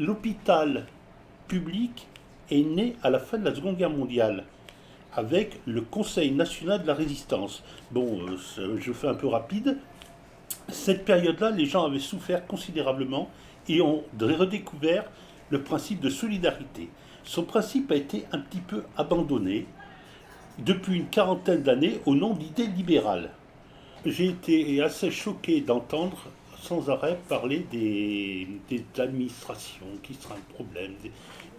L'hôpital public est né à la fin de la Seconde Guerre mondiale avec le Conseil national de la résistance. Bon, je fais un peu rapide. Cette période-là, les gens avaient souffert considérablement et ont redécouvert le principe de solidarité. Son principe a été un petit peu abandonné depuis une quarantaine d'années au nom d'idées libérales. J'ai été assez choqué d'entendre sans arrêt parler des administrations, qui sera un problème.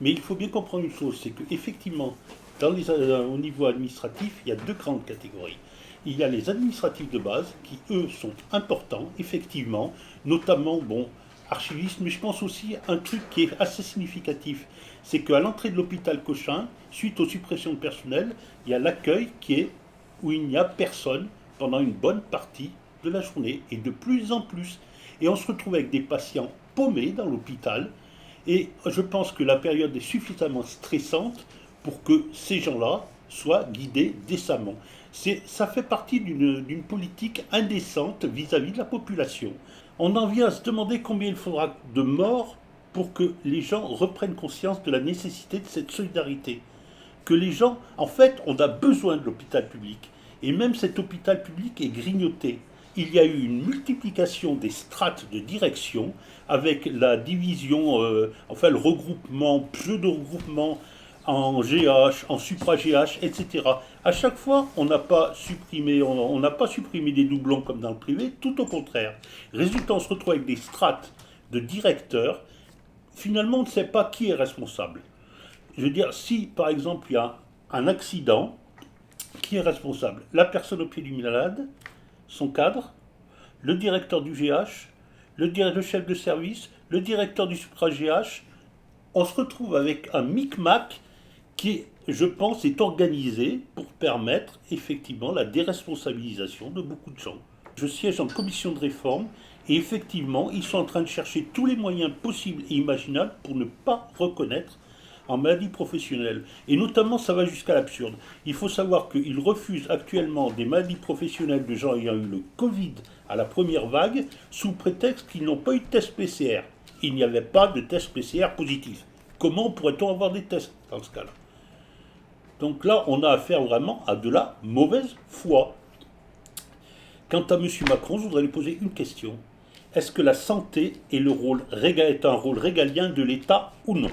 Mais il faut bien comprendre une chose, c'est qu'effectivement, au niveau administratif, il y a deux grandes catégories. Il y a les administratifs de base, qui eux sont importants, effectivement, notamment, bon, archivistes, mais je pense aussi à un truc qui est assez significatif, c'est qu'à l'entrée de l'hôpital Cochin, suite aux suppressions de personnel, il y a l'accueil qui est où il n'y a personne pendant une bonne partie de la journée, et de plus en plus. Et on se retrouve avec des patients paumés dans l'hôpital, et je pense que la période est suffisamment stressante pour que ces gens-là soient guidés décemment. Ça fait partie d'une politique indécente vis-à-vis de la population. On en vient à se demander combien il faudra de morts pour que les gens reprennent conscience de la nécessité de cette solidarité. Que les gens, en fait, on a besoin de l'hôpital public. Et même cet hôpital public est grignoté. Il y a eu une multiplication des strates de direction avec la division, enfin le regroupement, pseudo-regroupement en GH, en supra-GH, etc. À chaque fois, on n'a pas supprimé des doublons comme dans le privé, tout au contraire. Résultat, on se retrouve avec des strates de directeurs. Finalement, on ne sait pas qui est responsable. Je veux dire, si par exemple il y a un accident, qui est responsable? La personne au pied du malade, son cadre, le directeur du GH, le chef de service, le directeur du supra-GH. On se retrouve avec un micmac qui, je pense, est organisé pour permettre effectivement la déresponsabilisation de beaucoup de gens. Je siège en commission de réforme et effectivement, ils sont en train de chercher tous les moyens possibles et imaginables pour ne pas reconnaître en maladie professionnelle. Et notamment, ça va jusqu'à l'absurde. Il faut savoir qu'ils refusent actuellement des maladies professionnelles de gens ayant eu le Covid à la première vague sous prétexte qu'ils n'ont pas eu de test PCR. Il n'y avait pas de test PCR positif. Comment pourrait-on avoir des tests dans ce cas-là? Donc là, on a affaire vraiment à de la mauvaise foi. Quant à M. Macron, je voudrais lui poser une question. Est-ce que la santé est un rôle régalien de l'État ou non?